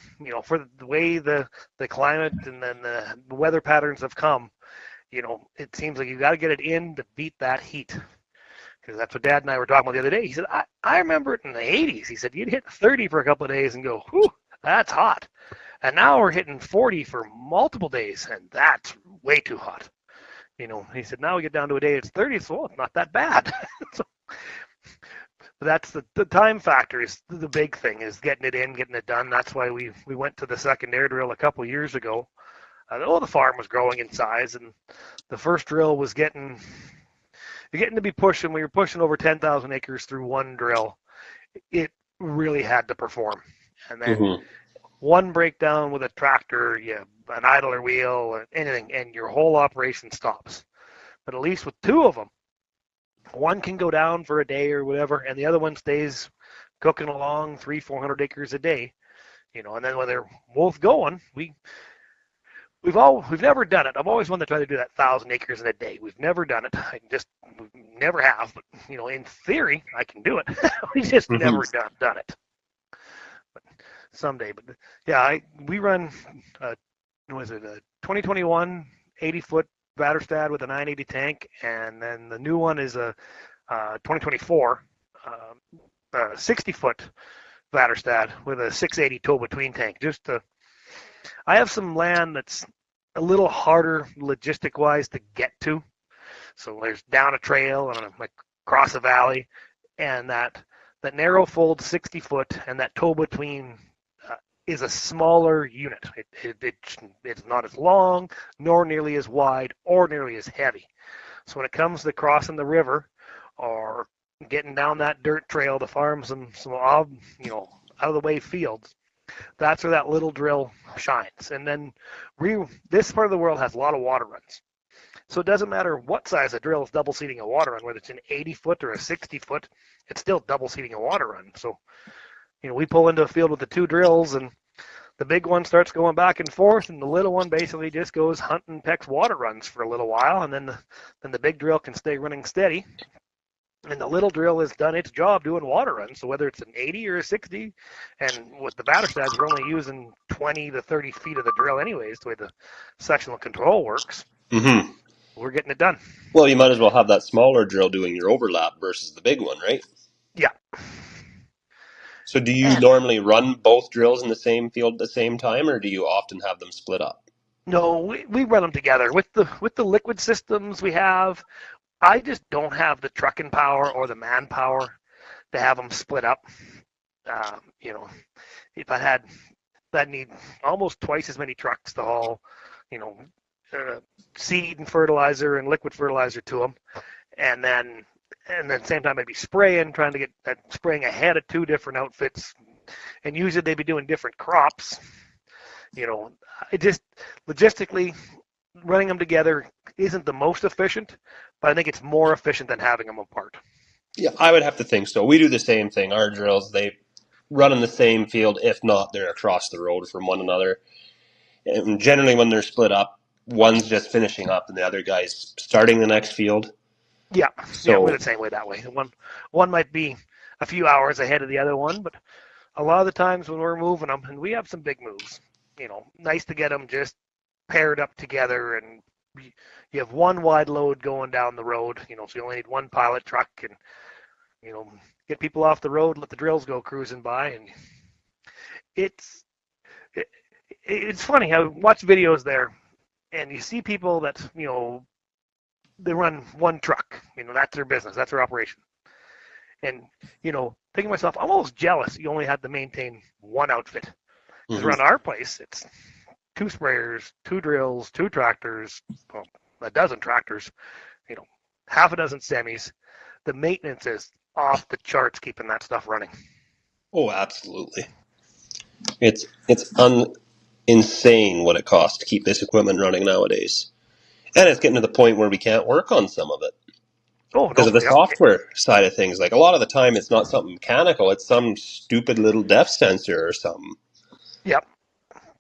For the way the climate and then the weather patterns have come, it seems like you got to get it in to beat that heat. Because that's what Dad and I were talking about the other day. He said, I remember it in the 80s. He said, you'd hit 30 for a couple of days and go, whew, that's hot. And now we're hitting 40 for multiple days, and that's way too hot. He said, now we get down to a day it's 30, so it's not that bad. So, that's the time factor is the big thing, is getting it in, getting it done. That's why we went to the second air drill a couple of years ago. The farm was growing in size, and the first drill was getting to be pushing. We were pushing over 10,000 acres through one drill. It really had to perform. And then one breakdown with a tractor, an idler wheel, or anything, and your whole operation stops. But at least with two of them, one can go down for a day or whatever, and the other one stays cooking along 300-400 acres a day. And then when they're both going, we've never done it. I've always wanted to try to do that 1,000 acres in a day. We've never done it. We never have. But in theory, I can do it. We just Hmm. never done it. But someday. But yeah, we run. Was it a 2021 80-foot Vaterstad with a 980 tank, and then the new one is a 2024 60-foot Vaterstad with a 680 tow between tank. I have some land that's a little harder logistic wise to get to. So there's down a trail and I'm like across a valley, and that narrow fold 60-foot and that tow between is a smaller unit. It's not as long, nor nearly as wide, or nearly as heavy. So when it comes to crossing the river or getting down that dirt trail to farm some out of the way fields, that's where that little drill shines. And then this part of the world has a lot of water runs. So it doesn't matter what size a drill is double seating a water run, whether it's an 80-foot or a 60-foot, it's still double seating a water run. So, we pull into a field with the two drills, and the big one starts going back and forth, and the little one basically just goes hunting, pecks water runs for a little while, and then the big drill can stay running steady. And the little drill has done its job doing water runs. So whether it's an 80 or a 60, and with the Vaterstads, we're only using 20 to 30 feet of the drill anyways, the way the sectional control works. Hmm. We're getting it done. Well, you might as well have that smaller drill doing your overlap versus the big one, right? Yeah. So do you And normally run both drills in the same field at the same time, or do you often have them split up? no, we run them together with the liquid systems we have. I just don't have the trucking power or the manpower to have them split up. If I had, that need almost twice as many trucks to haul, seed and fertilizer and liquid fertilizer to them, and then at the same time I'd be trying to get that spraying ahead of two different outfits, and usually they'd be doing different crops. It just logistically running them together isn't the most efficient, but I think it's more efficient than having them apart. Yeah, I would have to think so. We do the same thing. Our drills, they run in the same field. If not, they're across the road from one another. And generally, when they're split up, one's just finishing up and the other guy's starting the next field. Yeah, we're So, the same way that way. One might be a few hours ahead of the other one, but a lot of the times when we're moving them, and we have some big moves, nice to get them just paired up together, and you have one wide load going down the road, so you only need one pilot truck, and get people off the road, let the drills go cruising by, and it's it, it's funny. I watch videos there, and you see people that they run one truck. That's their business, that's their operation, and thinking to myself, I'm almost jealous you only had to maintain one outfit. Because around our place, it's two sprayers, two drills, two tractors, well, a dozen tractors, half a dozen semis. The maintenance is off the charts keeping that stuff running. oh, absolutely. It's insane what it costs to keep this equipment running nowadays. And it's getting to the point where we can't work on some of it Oh because no, of the yep, software side of things. Like a lot of the time, it's not something mechanical; it's some stupid little depth sensor or something. yep.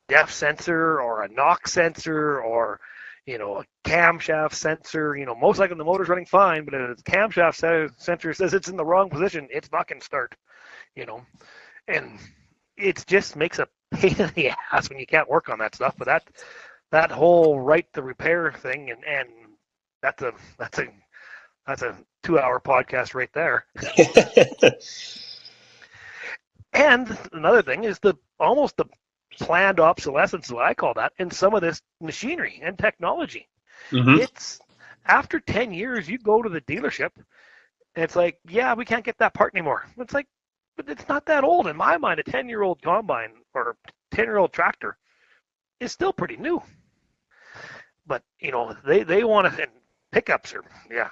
Depth sensor or a knock sensor or a camshaft sensor. Most likely the motor's running fine, but if the camshaft sensor says it's in the wrong position, it's not going to start. And it just makes a pain in the ass when you can't work on that stuff. But that whole right to repair thing, and that's a 2-hour podcast right there. And another thing is almost the planned obsolescence, what I call that, in some of this machinery and technology. Mm-hmm. It's after 10 years, you go to the dealership, and it's like, yeah, we can't get that part anymore. It's like, but it's not that old. In my mind, a 10-year-old combine or 10-year-old tractor is still pretty new. But, they want us, and pickups are, yeah,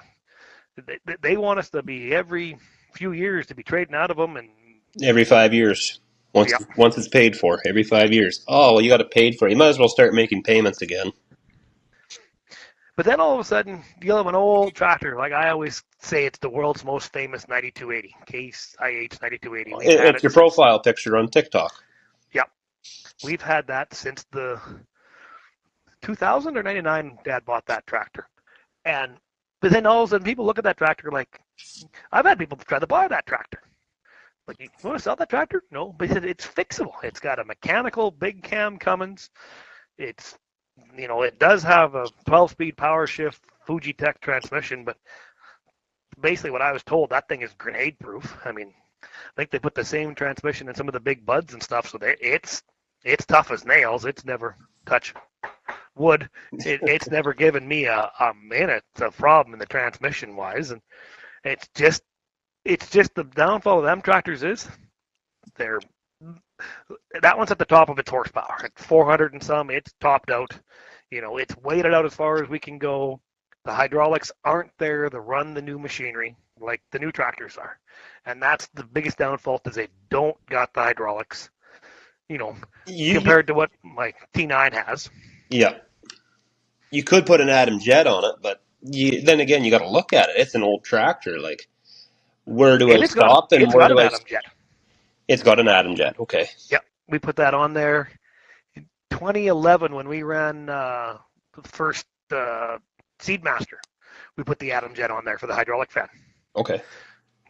they want us to be every few years to be trading out of them. And Every 5 years. Once yeah. once it's paid for, every 5 years. Oh, well, you got it paid for. You might as well start making payments again. But then all of a sudden, you have an old tractor. Like I always say, it's the world's most famous 9280, Case IH 9280. We've had It's it your since, profile picture on TikTok. yeah, we've had that since the 2000 or 99, Dad bought that tractor. But then all of a sudden people look at that tractor like, I've had people try to buy that tractor. Like, you want to sell that tractor? No, but it's fixable. It's got a mechanical big cam Cummins. It's, it does have a 12-speed power shift Fujitec transmission, but basically what I was told, that thing is grenade proof. I mean, I think they put the same transmission in some of the big buds and stuff, so it's tough as nails. It's never touch wood. It's never given me a minute of problem in the transmission wise, and it's just the downfall of them tractors is they're that one's at the top of its horsepower at 400 and some. It's topped out. It's weighted out as far as we can go. The hydraulics aren't there to run the new machinery like the new tractors are, and that's the biggest downfall is they don't got the hydraulics. Compared to what my T9 has. Yeah. You could put an Adam Jet on it, but then again, you got to look at it. It's an old tractor. Like, where do I stop and where do I? Adam Jet. It's got an Adam Jet. Okay. Yep, we put that on there in 2011 when we ran the first Seedmaster. We put the Adam Jet on there for the hydraulic fan. Okay.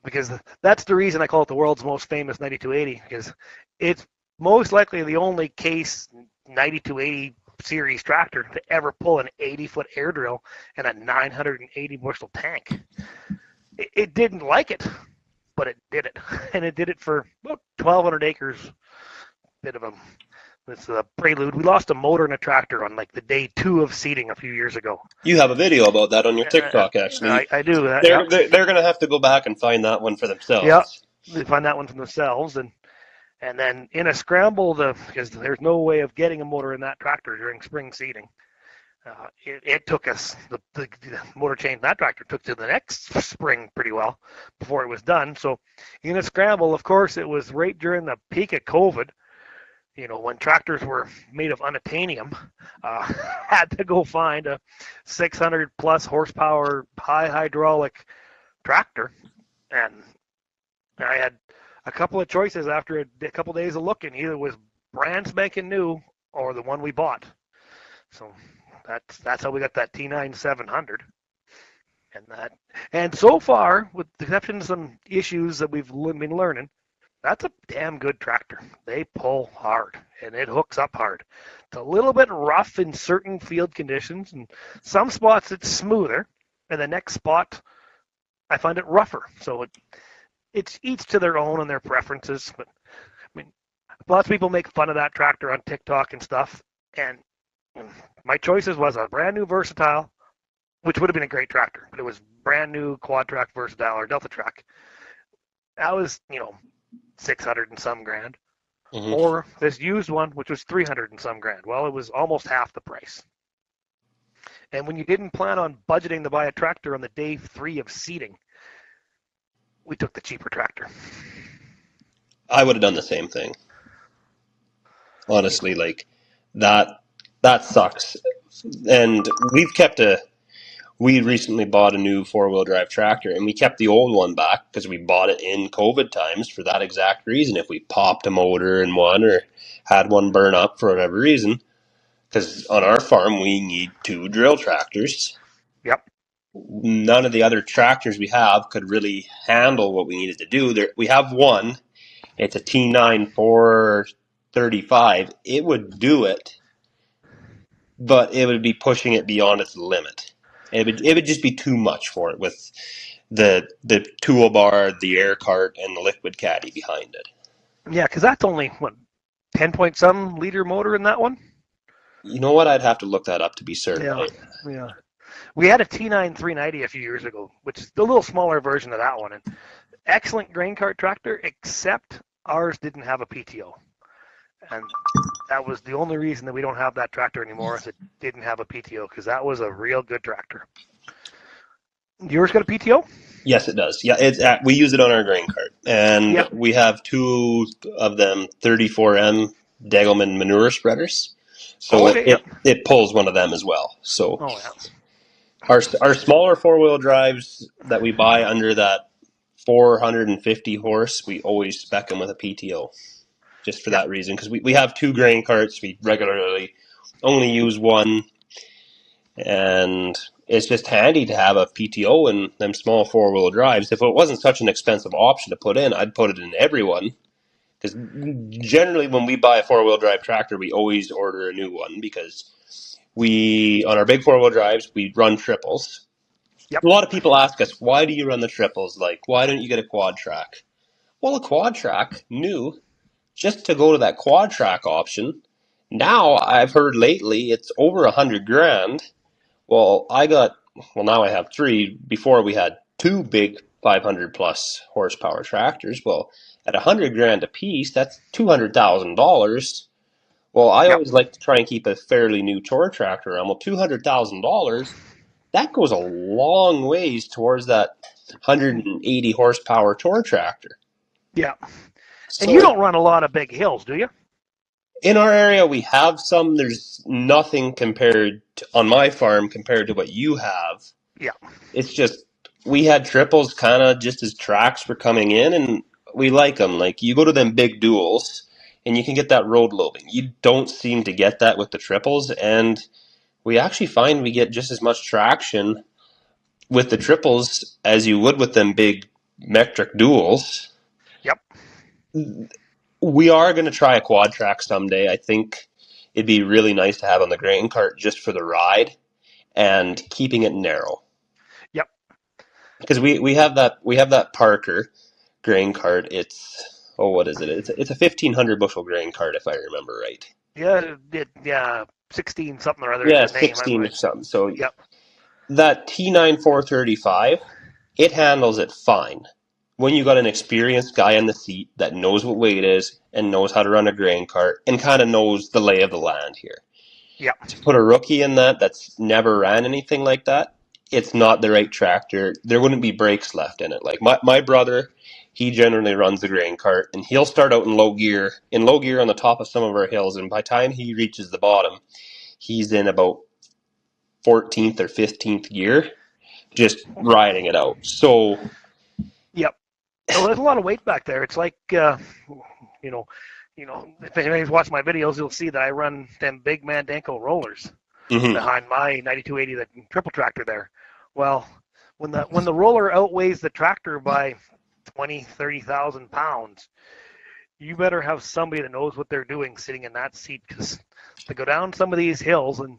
Because that's the reason I call it the world's most famous 9280, because it's most likely the only case 9280 series tractor to ever pull an 80-foot air drill and a 980 bushel tank. It didn't like it, but it did it, and it did it for about 1,200 acres. Bit of a prelude. We lost a motor and a tractor on like the day 2 of seeding a few years ago. You have a video about that on your TikTok, actually. I do. They're going to have to go back and find that one for themselves. Yeah, they find that one for themselves, and then in a scramble, because there's no way of getting a motor in that tractor during spring seeding, it took us, the motor change in that tractor took to the next spring pretty well before it was done. So in a scramble, of course, it was right during the peak of COVID, when tractors were made of unobtainium, had to go find a 600 plus horsepower high hydraulic tractor. And I had a couple of choices after a couple of days of looking. Either was brand spanking new or the one we bought. So that's how we got that T9 700. And so far, with the exception of some issues that we've been learning, that's a damn good tractor. They pull hard and it hooks up hard. It's a little bit rough in certain field conditions, and some spots it's smoother, and the next spot I find it rougher. So it's each to their own and their preferences. But I mean, lots of people make fun of that tractor on TikTok and stuff. And my choices was a brand new Versatile, which would have been a great tractor, but it was brand new Quad Track Versatile or Delta Track. That was 600 and some grand. Mm-hmm. Or this used one, which was 300 and some grand. Well, it was almost half the price. And when you didn't plan on budgeting to buy a tractor on the day 3 of seeding, we took the cheaper tractor. I would have done the same thing. Honestly, like that sucks. And we recently bought a new 4-wheel drive tractor, and we kept the old one back because we bought it in COVID times for that exact reason. If we popped a motor in one or had one burn up for whatever reason, because on our farm we need 2 drill tractors. Yep. None of the other tractors we have could really handle what we needed to do. We have one. It's a T9 435. It would do it, but it would be pushing it beyond its limit. It would just be too much for it with the toolbar, the air cart, and the liquid caddy behind it. Yeah, because that's only, 10-point-some liter motor in that one? You know what? I'd have to look that up to be certain. Yeah. We had a T9 390 a few years ago, which is a little smaller version of that one. And excellent grain cart tractor, except ours didn't have a PTO. And that was the only reason that we don't have that tractor anymore, is it didn't have a PTO, because that was a real good tractor. Yours got a PTO? Yes, it does. Yeah, we use it on our grain cart. And we have 2 of them 34M Degelman manure spreaders. So it pulls one of them as well. So our smaller 4-wheel drives that we buy under that 450 horse, we always spec them with a PTO. Just for that reason, because we have 2 grain carts. We regularly only use one And it's just handy to have a PTO in them small four-wheel drives. If it wasn't such an expensive option to put in, I'd put it in everyone. Because generally when we buy a four-wheel drive tractor, we always order a new one because on our big four-wheel drives, we run triples. Yep. A lot of people ask us, why do you run the triples? Like, why don't you get a quad track? Well, a quad track, new, just to go to that quad track option. Now I've heard lately it's over $100,000. Well, now I have three. Before we had two big 500 plus horsepower tractors. Well, at $100,000 a piece, that's $200,000. Well, I Yep. always like to try and keep a fairly new tour tractor around. Well, $200,000, that goes a long ways towards that 180 horsepower tour tractor. Yeah. So, And you don't run a lot of big hills, do you? in our area, we have some. There's nothing on my farm compared to what you have. Yeah. It's just we had triples kind of just as tracks were coming in, and we like them. Like you go to them big duels, and you can get that road loading. You don't seem to get that with the triples, and we actually find we get just as much traction with the triples as you would with them big metric duels. Yep. We are going to try a quad track someday. I think it'd be really nice to have on the grain cart just for the ride and keeping it narrow. Yep. Because we have that Parker grain cart. What is it? It's a 1,500 bushel grain cart if I remember right. Yeah, 16 something or other. Yeah, is the name. 16 or something. So Yep. that T9 435, it handles it fine. When you got an experienced guy in the seat that knows what weight is and knows how to run a grain cart and kind of knows the lay of the land here. Yeah. To put a rookie in that's never ran anything like that, it's not the right tractor. There wouldn't be brakes left in it. Like my brother, he generally runs the grain cart and he'll start out in low gear on the top of some of our hills, and by the time he reaches the bottom, he's in about 14th or 15th gear, just riding it out. So Yep. Well, there's a lot of weight back there. It's like, if anybody's watched my videos, you'll see that I run them big Mandanko rollers behind my 9280, the triple tractor there. Well, when the roller outweighs the tractor by 20, 30,000 pounds, you better have somebody that knows what they're doing sitting in that seat, because to go down some of these hills, and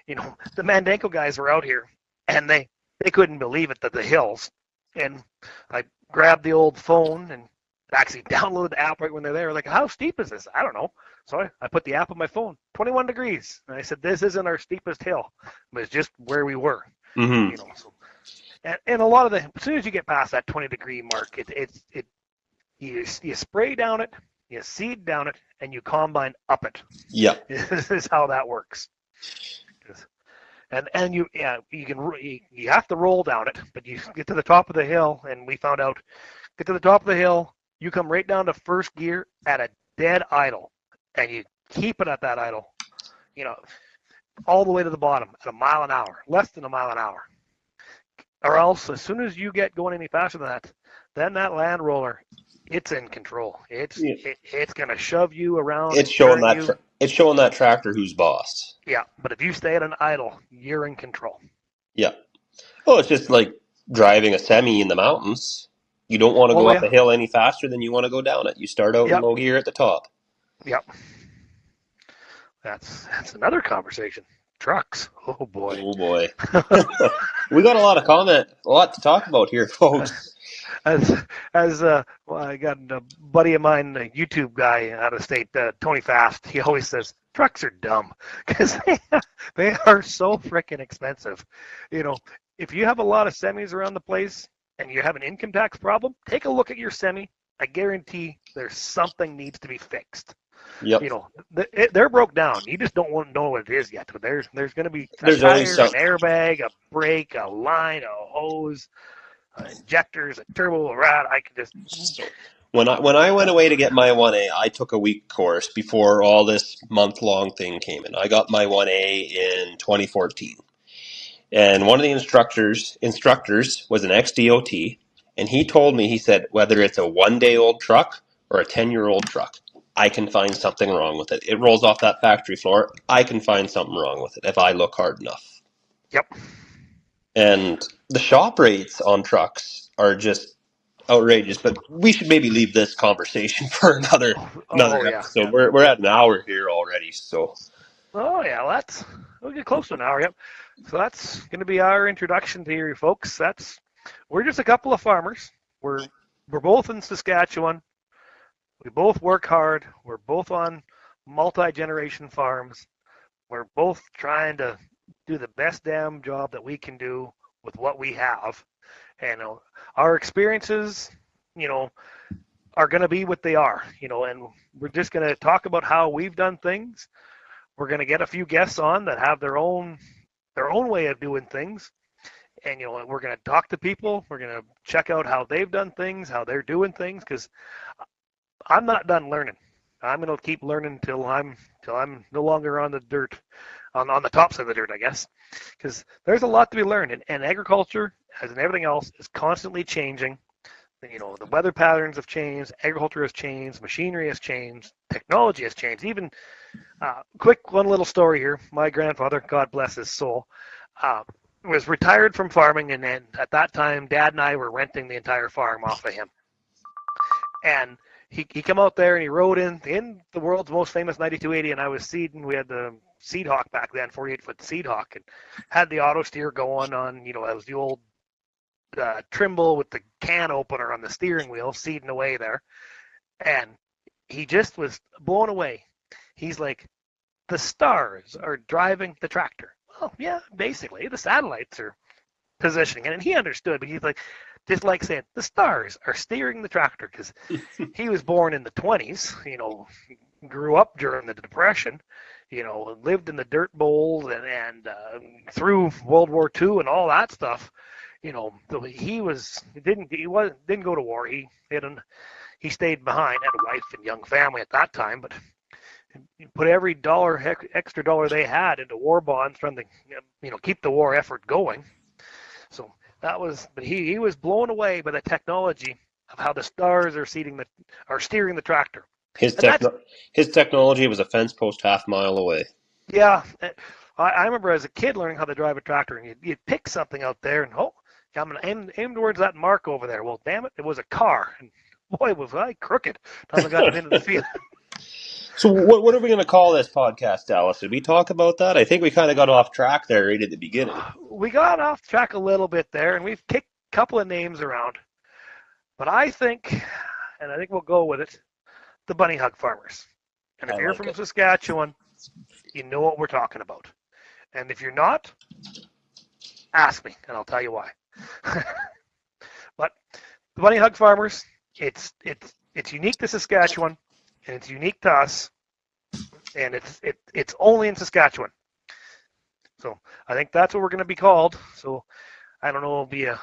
the Mandanko guys were out here and they couldn't believe it, that the hills. And I grabbed the old phone and actually downloaded the app right when they're there. Like, how steep is this? I don't know. So I put the app on my phone, 21 degrees. And I said, this isn't our steepest hill, but it's just where we were. mm-hmm. So, and a lot of as soon as you get past that 20-degree mark, you spray down it, you seed down it, and you combine up it. Yeah. This is how that works. And you have to roll down it, but you get to the top of the hill, and we found out, get to the top of the hill, you come right down to first gear at a dead idle, and you keep it at that idle, all the way to the bottom at a mile an hour, less than a mile an hour. Or else, as soon as you get going any faster than that, then that land roller, it's in control. It's going to shove you around. It's showing that tractor who's boss. Yeah, but if you stay at an idle, you're in control. Yeah. Oh, it's just like driving a semi in the mountains. You don't want to go up a hill any faster than you want to go down it. You start out in low gear at the top. Yep. That's another conversation. Trucks. Oh boy. Oh boy. We got a lot to talk about here, folks. I got a buddy of mine, a YouTube guy out of state, Tony Fast. He always says trucks are dumb because they are so freaking expensive. If you have a lot of semis around the place and you have an income tax problem, take a look at your semi. I guarantee there's something needs to be fixed. Yep. They're broke down. You just don't want to know what it is yet. But there's going to be a tire, an airbag, a brake, a line, a hose, injectors, a turbo, a rod. I could just. When I went away to get my 1A, I took a week course before all this month-long thing came in. I got my 1A in 2014. And one of the instructors was an ex-DOT, and he told me, he said, whether it's a 1-day-old truck or a 10-year-old truck, I can find something wrong with it. It rolls off that factory floor. I can find something wrong with it if I look hard enough. Yep. And the shop rates on trucks are just outrageous. But we should maybe leave this conversation for another Oh yeah, episode. yeah. We're at an hour here already, so Oh yeah, well, we'll get close to an hour. Yep. So that's going to be our introduction to you folks. We're just a couple of farmers. We're both in Saskatchewan. We both work hard. We're both on multi-generation farms. We're both trying to do the best damn job that we can do with what we have. And our experiences, are going to be what they are, and we're just going to talk about how we've done things. We're going to get a few guests on that have their own way of doing things. And, we're going to talk to people. We're going to check out how they've done things, how they're doing things, because I'm not done learning. I'm going to keep learning till I'm no longer on the dirt, on the top side of the dirt, I guess, because there's a lot to be learned. And agriculture, as in everything else, is constantly changing. The weather patterns have changed, agriculture has changed, machinery has changed, technology has changed. Even one little story here. My grandfather, God bless his soul, was retired from farming, and then at that time, Dad and I were renting the entire farm off of him. And he come out there and he rode in the world's most famous 9280, and I was seeding. We had the Seed Hawk back then, 48-foot Seed Hawk, and had the auto steer going on. That was the old Trimble with the can opener on the steering wheel, seeding away there. And he just was blown away. He's like, the stars are driving the tractor. Well, yeah, basically, the satellites are positioning it. And he understood, but he's like, just like saying, the stars are steering the tractor, because he was born in the 20s, grew up during the Depression, lived in the dirt bowls and through World War II and all that stuff. He didn't go to war. He stayed behind, had a wife and young family at that time, but he put every extra dollar they had into war bonds, trying to keep the war effort going. So but he was blown away by the technology of how the stars are steering the tractor. his technology was a fence post half mile away. Yeah, I remember as a kid learning how to drive a tractor, and you'd pick something out there, and I'm going to aim towards that mark over there. Well, damn it, it was a car. And boy, was I crooked until I got into the field. So what are we going to call this podcast, Dallas? Did we talk about that? I think we kind of got off track there right at the beginning. We got off track a little bit there, and we've kicked a couple of names around. But I think we'll go with it, the Bunny Hug Farmers. And if you're from Saskatchewan, you know what we're talking about. And if you're not, ask me, and I'll tell you why. But the Bunny Hug Farmers, it's unique to Saskatchewan, and it's unique to us, and it's only in Saskatchewan. So I think that's what we're going to be called. So I don't know, it'll be a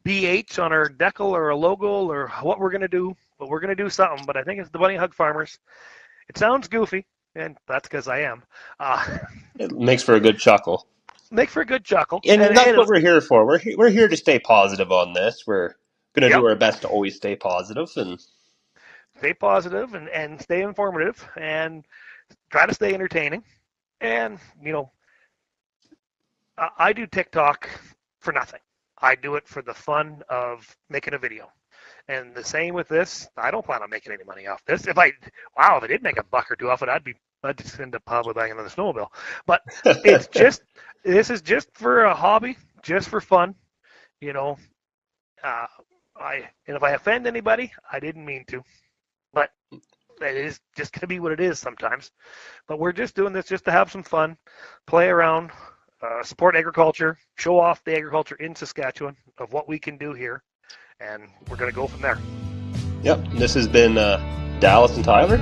BH on our decal or a logo or what we're going to do, but we're going to do something. But I think it's the Bunny Hug Farmers. It sounds goofy, and that's because I am. It makes for a good chuckle. Make for a good chuckle. And that's what we're here for. We're here to stay positive on this. We're going to do our best to always stay positive and stay informative and try to stay entertaining. And, I do TikTok for nothing. I do it for the fun of making a video. And the same with this. I don't plan on making any money off this. If I did make a buck or two off it, I'd just end up probably buying another snowmobile. But this is just for a hobby, just for fun, and if I offend anybody, I didn't mean to, but it is just going to be what it is sometimes. But we're just doing this just to have some fun, play around, support agriculture, show off the agriculture in Saskatchewan of what we can do here, and we're going to go from there. Yep, this has been Dallas and Tyler.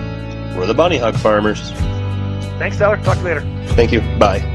We're the Bunny Hug Farmers. Thanks, Tyler. Talk to you later. Thank you. Bye.